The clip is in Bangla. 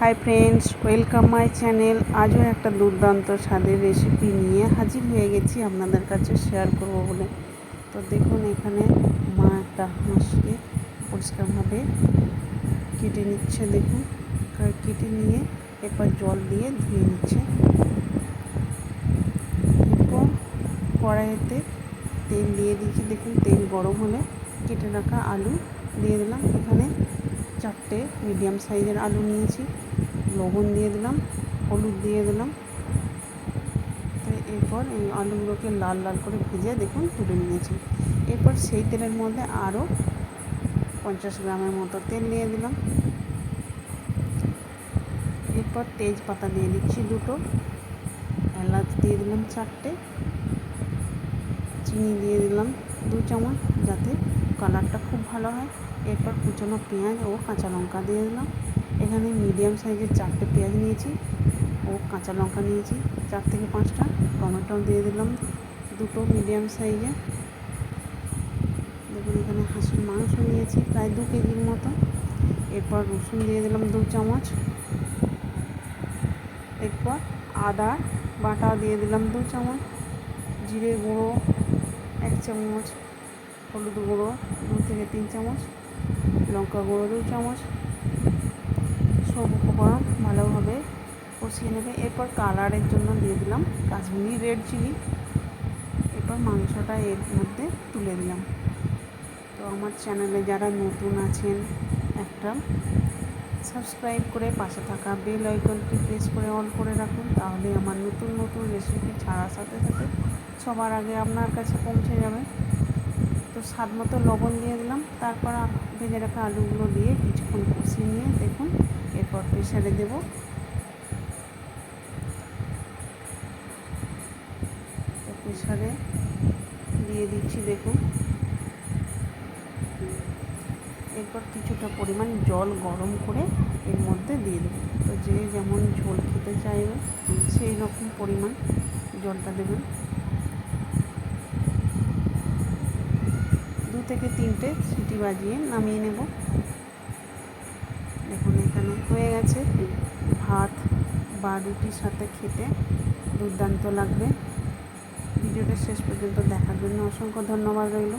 Hi friends, welcome my channel. আজও একটা দুর্দান্ত স্বাদের রেসিপি নিয়ে হাজির হয়ে গেছি আপনাদের কাছে শেয়ার করব বলে। তো দেখুন, এখানে মা একটা হাঁসকে পরিষ্কারভাবে কেটে নিচ্ছে। দেখুন, কেটে নিয়ে এরপর জল দিয়ে ধুয়ে নিচ্ছে। এরপর কড়াইতে তেল দিয়ে দিচ্ছি। দেখুন, তেল গরম হলে কেটে রাখা আলু দিয়ে দিলাম। এখানে 4টে মিডিয়াম সাইজের আলু নিয়েছি। লবণ দিয়ে দিলাম, হলুদ দিয়ে দিলাম। তো এরপর এই আলুগুলোকে লাল লাল করে ভেজে দেখুন তুলে নিয়েছি। এরপর সেই তেলের মধ্যে আরও 50 গ্রামের মতো তেল দিয়ে দিলাম। এরপর তেজপাতা দিয়ে দিচ্ছি 2টো, এলাচ দিয়ে দিলাম 4টে, চিনি দিয়ে দিলাম 2 চামচ যাতে কালারটা খুব ভালো হয়। এরপর কুচানো পেঁয়াজ ও কাঁচা লঙ্কা দিয়ে দিলাম। এখানে মিডিয়াম সাইজের 4টে পেঁয়াজ নিয়েছি ও কাঁচা লঙ্কা নিয়েছি। 4 থেকে 5টা টমেটো দিয়ে দিলাম, 2টো মিডিয়াম সাইজের। দেখুন, এখানে হাঁসের মাংস নিয়েছি প্রায় 2 কেজির মতো। এরপর রসুন দিয়ে দিলাম 2 চামচ। এরপর আদা বাটা দিয়ে দিলাম 2 চামচ, জিরে গুঁড়ো 1 চামচ, হলুদ গুঁড়ো 2 থেকে 3 চামচ, লঙ্কা গুঁড়ো 2 চামচ। সব উপকরণ ভালোভাবে কষিয়ে নেবে। এরপর কালারের জন্য দিয়ে দিলাম কাশ্মীরি রেড চিলি। এরপর মাংসটা এর মধ্যে তুলে দিলাম। তো আমার চ্যানেলে যারা নতুন আছেন, একটা সাবস্ক্রাইব করে পাশে থাকা বেল আইকনটি প্রেস করে অন করে রাখুন, তাহলে আমার নতুন নতুন রেসিপি ছাড়ার সাথে সাথে সবার আগে আপনার কাছে পৌঁছে যাবে। তো স্বাদ মতো লবণ দিয়ে দিলাম। তারপর ভেজে রাখা আলুগুলো দিয়ে কিছুক্ষণ কষিয়ে নিয়ে দেখুন, এরপর প্রেসারে দেব। তো প্রেসারে দিয়ে দিচ্ছি দেখুন। এরপর কিছুটা পরিমাণ জল গরম করে এর মধ্যে দিয়ে দেবো। তো যে যেমন ঝোল খেতে চাইবে সেই রকম পরিমাণ জলটা দেবেন। 2 থেকে 3টে সিটি বাজিয়ে নামিয়ে নেব। দেখুন, এখানে হয়ে গেছে। ভাত বা রুটির সাথে খেতে দুর্দান্ত লাগবে। ভিডিওটা শেষ পর্যন্ত দেখার জন্য অসংখ্য ধন্যবাদ রইল।